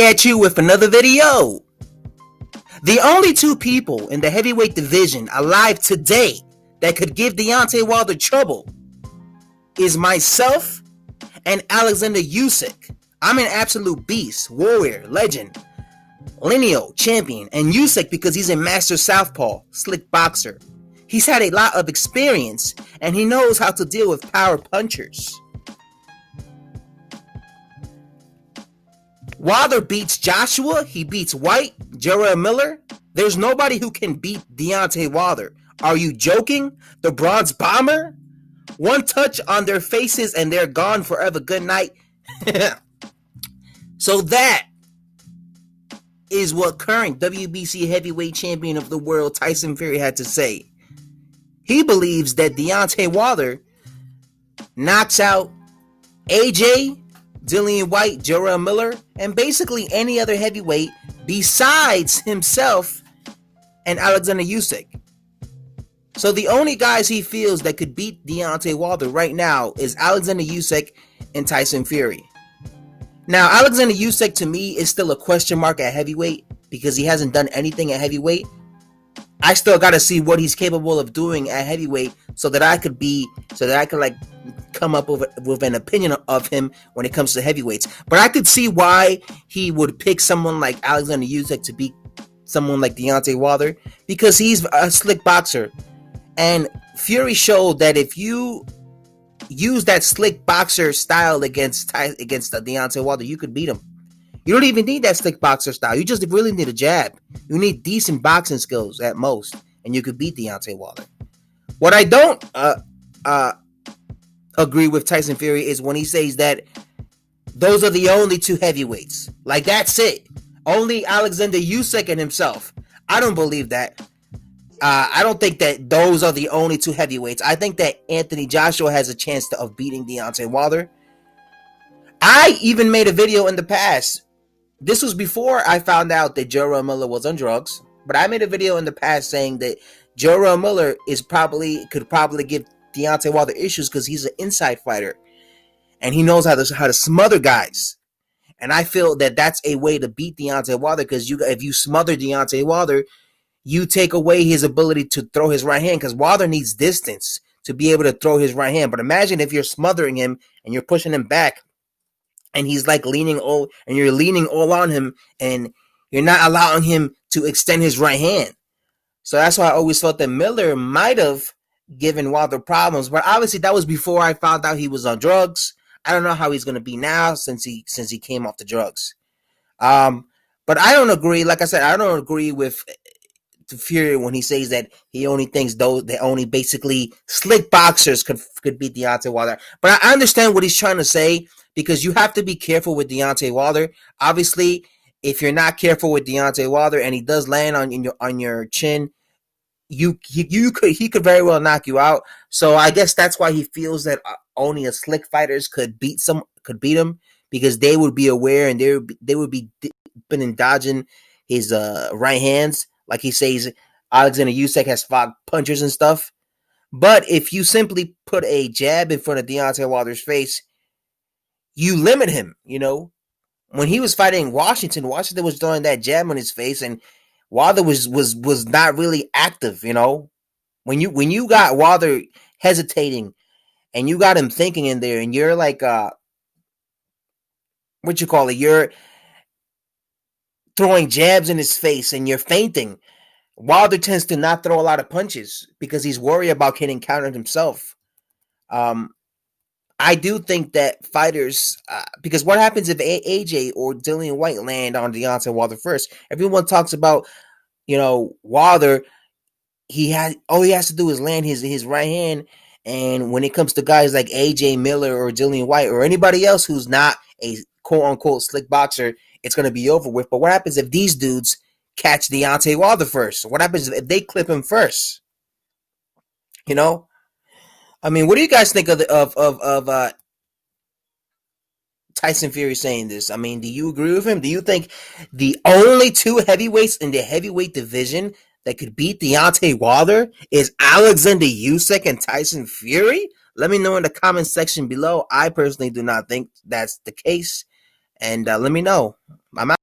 at you with another video. The only two people in the heavyweight division alive today that could give Deontay Wilder trouble is myself and Alexander Usyk. I'm an absolute beast, warrior, legend, lineal, champion, and Usyk because he's a master southpaw, slick boxer. He's had a lot of experience and he knows how to deal with power punchers. Wilder beats Joshua, he beats Whyte, Jarrell Miller. There's nobody who can beat Deontay Wilder. Are you joking? The Bronze Bomber? One touch on their faces and they're gone forever. Good night. So that is what current WBC heavyweight champion of the world Tyson Fury had to say. He believes that Deontay Wilder knocks out AJ, Dillian Whyte, Jarrell Miller, and basically any other heavyweight besides himself and Alexander Usyk. So the only guys he feels that could beat Deontay Wilder right now is Alexander Usyk and Tyson Fury. Now, Alexander Usyk to me is still a question mark at heavyweight because he hasn't done anything at heavyweight. I still got to see what he's capable of doing at heavyweight so that I could like come up with an opinion of him when it comes to heavyweights. But I could see why he would pick someone like Alexander Usyk to beat someone like Deontay Wilder because he's a slick boxer. And Fury showed that if you use that slick boxer style against Deontay Wilder, you could beat him. You don't even need that slick boxer style. You just really need a jab. You need decent boxing skills at most, and you could beat Deontay Wilder. What I don't agree with Tyson Fury is when he says that those are the only two heavyweights. Like, that's it. Only Alexander Usyk and himself. I don't believe that. I don't think that those are the only two heavyweights. I think that Anthony Joshua has a chance of beating Deontay Wilder. I even made a video in the past. This was before I found out that Jarrell Miller was on drugs. But I made a video in the past saying that Jarrell Miller could probably give Deontay Wilder issues because he's an inside fighter. And he knows how to smother guys. And I feel that that's a way to beat Deontay Wilder because if you smother Deontay Wilder, you take away his ability to throw his right hand because Wilder needs distance to be able to throw his right hand. But imagine if you're smothering him and you're pushing him back and he's like leaning all on him and you're not allowing him to extend his right hand. So that's why I always thought that Miller might have given Wilder problems. But obviously that was before I found out he was on drugs. I don't know how he's going to be now since he came off the drugs. But I don't agree. Like I said, I don't agree with Fury when he says that he only thinks that only basically slick boxers could beat Deontay Wilder. But I understand what he's trying to say because you have to be careful with Deontay Wilder. Obviously, if you're not careful with Deontay Wilder and he does land on your chin, he could very well knock you out. So I guess that's why he feels that only a slick fighters could beat him because they would be aware and they would be dipping and dodging his right hands. Like he says, Alexander Usyk has fought punchers and stuff. But if you simply put a jab in front of Deontay Wilder's face, you limit him, you know. When he was fighting Washington was throwing that jab on his face and Wilder was not really active, you know. When you got Wilder hesitating and you got him thinking in there and you're like you're throwing jabs in his face and you're feinting, Wilder tends to not throw a lot of punches because he's worried about getting countered himself. I do think that fighters, because what happens if AJ or Dillian Whyte land on Deontay Wilder first? Everyone talks about, Wilder. All he has to do is land his right hand. And when it comes to guys like AJ Miller or Dillian Whyte or anybody else who's not a quote unquote slick boxer, it's going to be over with. But what happens if these dudes catch Deontay Wilder first? What happens if they clip him first? I mean, what do you guys think of Tyson Fury saying this? I mean, do you agree with him? Do you think the only two heavyweights in the heavyweight division that could beat Deontay Wilder is Alexander Usyk and Tyson Fury? Let me know in the comment section below. I personally do not think that's the case. And let me know. I'm out.